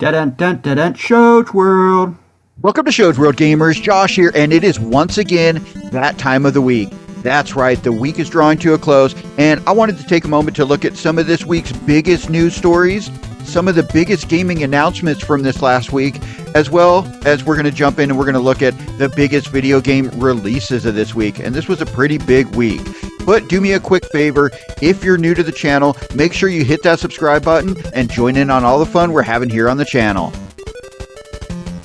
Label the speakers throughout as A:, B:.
A: Dun-dun-dun-dun-dun, Shows World.
B: Welcome to Shows World Gamers, Josh here, and it is once again that time of the week. That's right, the week is drawing to a close, and I wanted to take a moment to look at some of this week's biggest news stories, some of the biggest gaming announcements from this last week, as well as we're going to jump in and we're going to look at the biggest video game releases of this week, and this was a pretty big week. But do me a quick favor, if you're new to the channel, make sure you hit that subscribe button and join in on all the fun we're having here on the channel.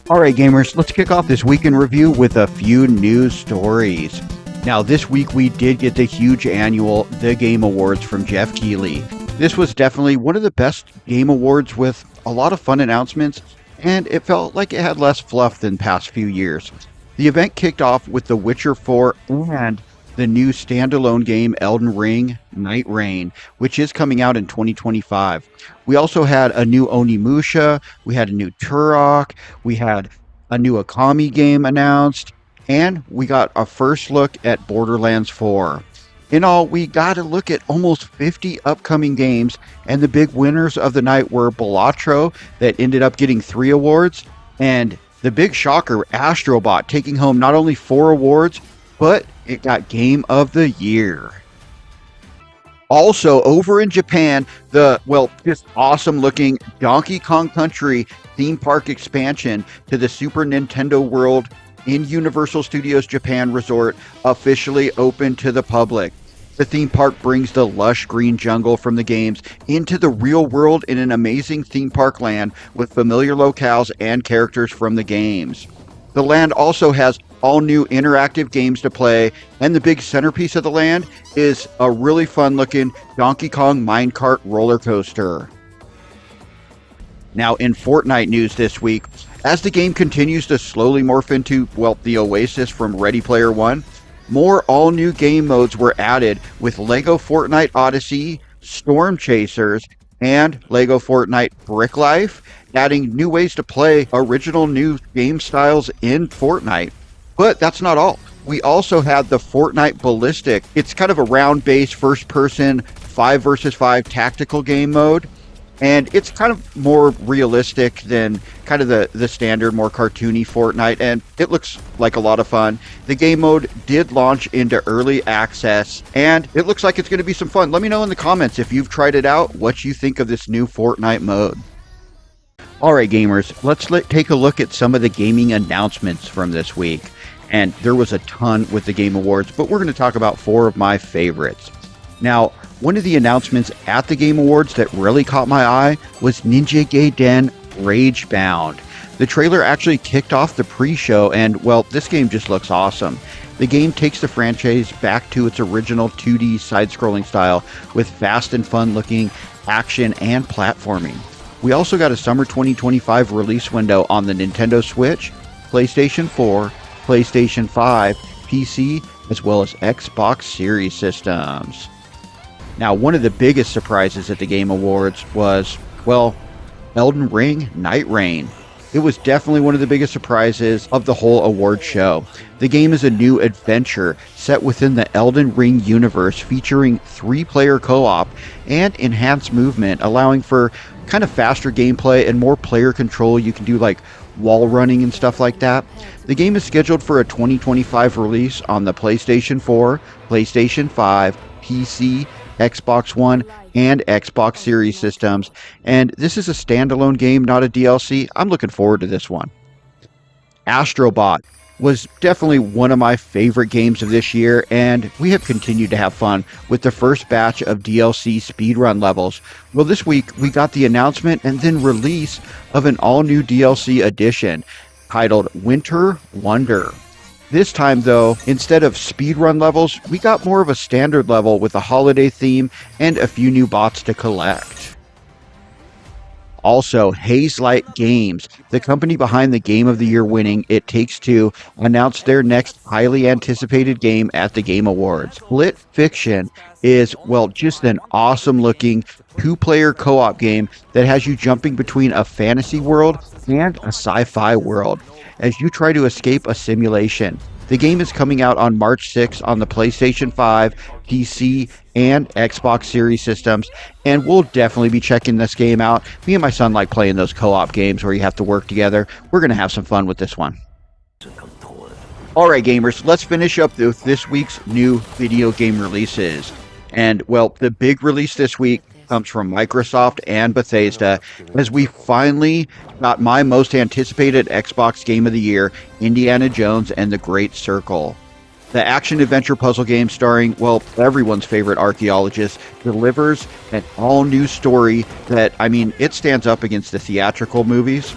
B: Alright gamers, let's kick off this week in review with a few news stories. Now this week we did get the huge annual The Game Awards from Jeff Keighley. This was definitely one of the best game awards with a lot of fun announcements, and it felt like it had less fluff than past few years. The event kicked off with The Witcher 4 and the new standalone game Elden Ring Night Reign, which is coming out in 2025. We also had a new Onimusha, we had a new Turok, we had a new Akami game announced, and we got a first look at Borderlands 4. In all, we got a look at almost 50 upcoming games, and the big winners of the night were Balatro, that ended up getting 3 awards, and the big shocker, Astrobot, taking home not only 4 awards, but it got Game of the Year. Also, over in Japan, just awesome looking Donkey Kong Country theme park expansion to the Super Nintendo World in Universal Studios Japan Resort officially opened to the public. The theme park brings the lush green jungle from the games into the real world in an amazing theme park land with familiar locales and characters from the games. The land also has all new interactive games to play, and the big centerpiece of the land is a really fun looking Donkey Kong minecart roller coaster. Now in Fortnite news this week, as the game continues to slowly morph into, the Oasis from Ready Player One, more all new game modes were added with LEGO Fortnite Odyssey, Storm Chasers, and LEGO Fortnite Brick Life, adding new ways to play original new game styles in Fortnite. But that's not all. We also had the Fortnite Ballistic. It's kind of a round-based first-person 5 versus 5 tactical game mode, and it's kind of more realistic than kind of the standard, more cartoony Fortnite, and it looks like a lot of fun. The game mode did launch into early access, and it looks like it's going to be some fun. Let me know in the comments if you've tried it out, what you think of this new Fortnite mode. Alright gamers, let's take a look at some of the gaming announcements from this week. And there was a ton with the Game Awards, but we're going to talk about 4 of my favorites. Now, one of the announcements at the Game Awards that really caught my eye was Ninja Gaiden Ragebound. The trailer actually kicked off the pre-show, and this game just looks awesome. The game takes the franchise back to its original 2D side-scrolling style with fast and fun-looking action and platforming. We also got a summer 2025 release window on the Nintendo Switch, PlayStation 4, PlayStation 5, PC, as well as Xbox Series systems. Now, one of the biggest surprises at the Game Awards was, Elden Ring Night Reign. It was definitely one of the biggest surprises of the whole award show. The game is a new adventure set within the Elden Ring universe, featuring 3-player co-op and enhanced movement, allowing for kind of faster gameplay and more player control. You can do like wall running and stuff like that. The game is scheduled for a 2025 release on the PlayStation 4, PlayStation 5, PC, Xbox One, and Xbox Series systems. And this is a standalone game, not a DLC. I'm looking forward to this one. Astrobot was definitely one of my favorite games of this year, and we have continued to have fun with the first batch of DLC speedrun levels. This week we got the announcement and then release of an all-new DLC edition titled Winter Wonder. This time though, instead of speedrun levels, we got more of a standard level with a holiday theme and a few new bots to collect. Also, Hazelight Games, the company behind the Game of the Year winning It Takes Two, announced their next highly anticipated game at the Game Awards. Split Fiction is, just an awesome looking 2-player co-op game that has you jumping between a fantasy world and a sci-fi world as you try to escape a simulation. The game is coming out on March 6th on the PlayStation 5, PC, and Xbox Series systems, and we'll definitely be checking this game out. Me and my son like playing those co-op games where you have to work together. We're going to have some fun with this one. Alright gamers, let's finish up with this week's new video game releases. And well, the big release this week comes from Microsoft and Bethesda, as we finally got my most anticipated Xbox game of the year, Indiana Jones and the Great Circle. The action-adventure puzzle game starring, well, everyone's favorite archaeologist, delivers an all-new story that, it stands up against the theatrical movies,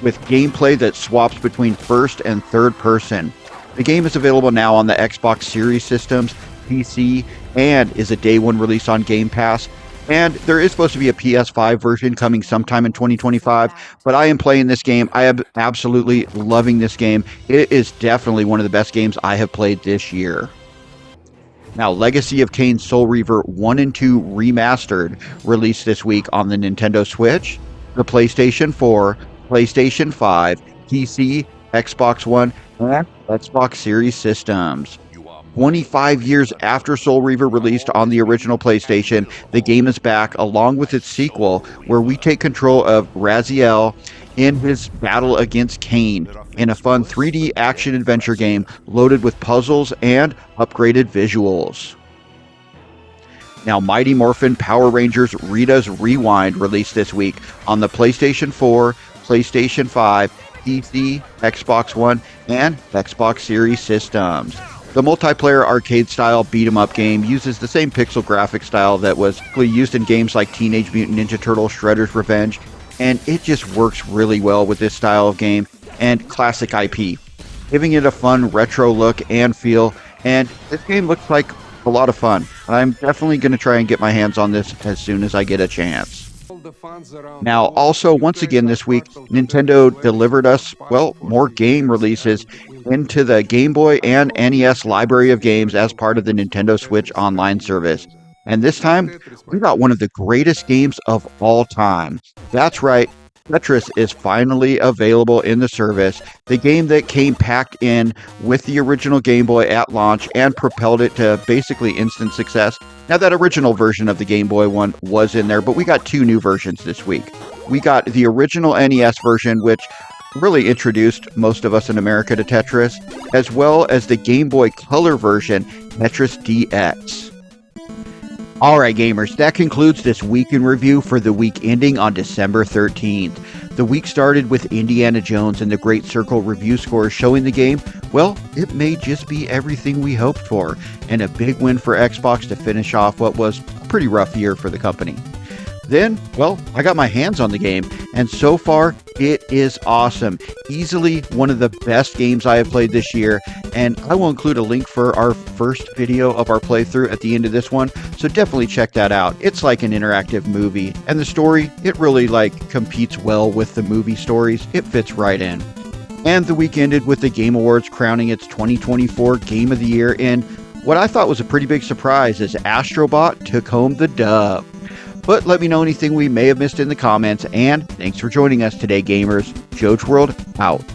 B: with gameplay that swaps between first and third person. The game is available now on the Xbox Series systems, PC, and is a day one release on Game Pass. And there is supposed to be a PS5 version coming sometime in 2025, but I am playing this game. I am absolutely loving this game. It is definitely one of the best games I have played this year. Now, Legacy of Kain Soul Reaver 1 and 2 Remastered released this week on the Nintendo Switch, the PlayStation 4, PlayStation 5, PC, Xbox One, and Xbox Series systems. 25 years after Soul Reaver released on the original PlayStation, the game is back along with its sequel, where we take control of Raziel in his battle against Kain in a fun 3D action-adventure game loaded with puzzles and upgraded visuals. Now, Mighty Morphin Power Rangers Rita's Rewind released this week on the PlayStation 4, PlayStation 5, PC, Xbox One, and Xbox Series systems. The multiplayer arcade-style beat-em-up game uses the same pixel graphic style that was used in games like Teenage Mutant Ninja Turtles Shredder's Revenge, and it just works really well with this style of game and classic IP, giving it a fun retro look and feel, and this game looks like a lot of fun. I'm definitely going to try and get my hands on this as soon as I get a chance. Now, also, once again this week, Nintendo delivered us, more game releases into the Game Boy and NES library of games as part of the Nintendo Switch Online service. And this time, we got one of the greatest games of all time. That's right, Tetris is finally available in the service. The game that came packed in with the original Game Boy at launch and propelled it to basically instant success. Now, that original version of the Game Boy one was in there, but we got two new versions this week. We got the original NES version, which really introduced most of us in America to Tetris, as well as the Game Boy Color version, Tetris DX. Alright gamers, that concludes this week in review for the week ending on December 13th. The week started with Indiana Jones and the Great Circle review scores showing the game, it may just be everything we hoped for, and a big win for Xbox to finish off what was a pretty rough year for the company. Then, I got my hands on the game, and so far, it is awesome. Easily one of the best games I have played this year, and I will include a link for our first video of our playthrough at the end of this one, so definitely check that out. It's like an interactive movie, and the story, it really competes well with the movie stories. It fits right in. And the week ended with the Game Awards crowning its 2024 Game of the Year in what I thought was a pretty big surprise, as Astrobot took home the dub. But let me know anything we may have missed in the comments, and thanks for joining us today, gamers. Joach World, out.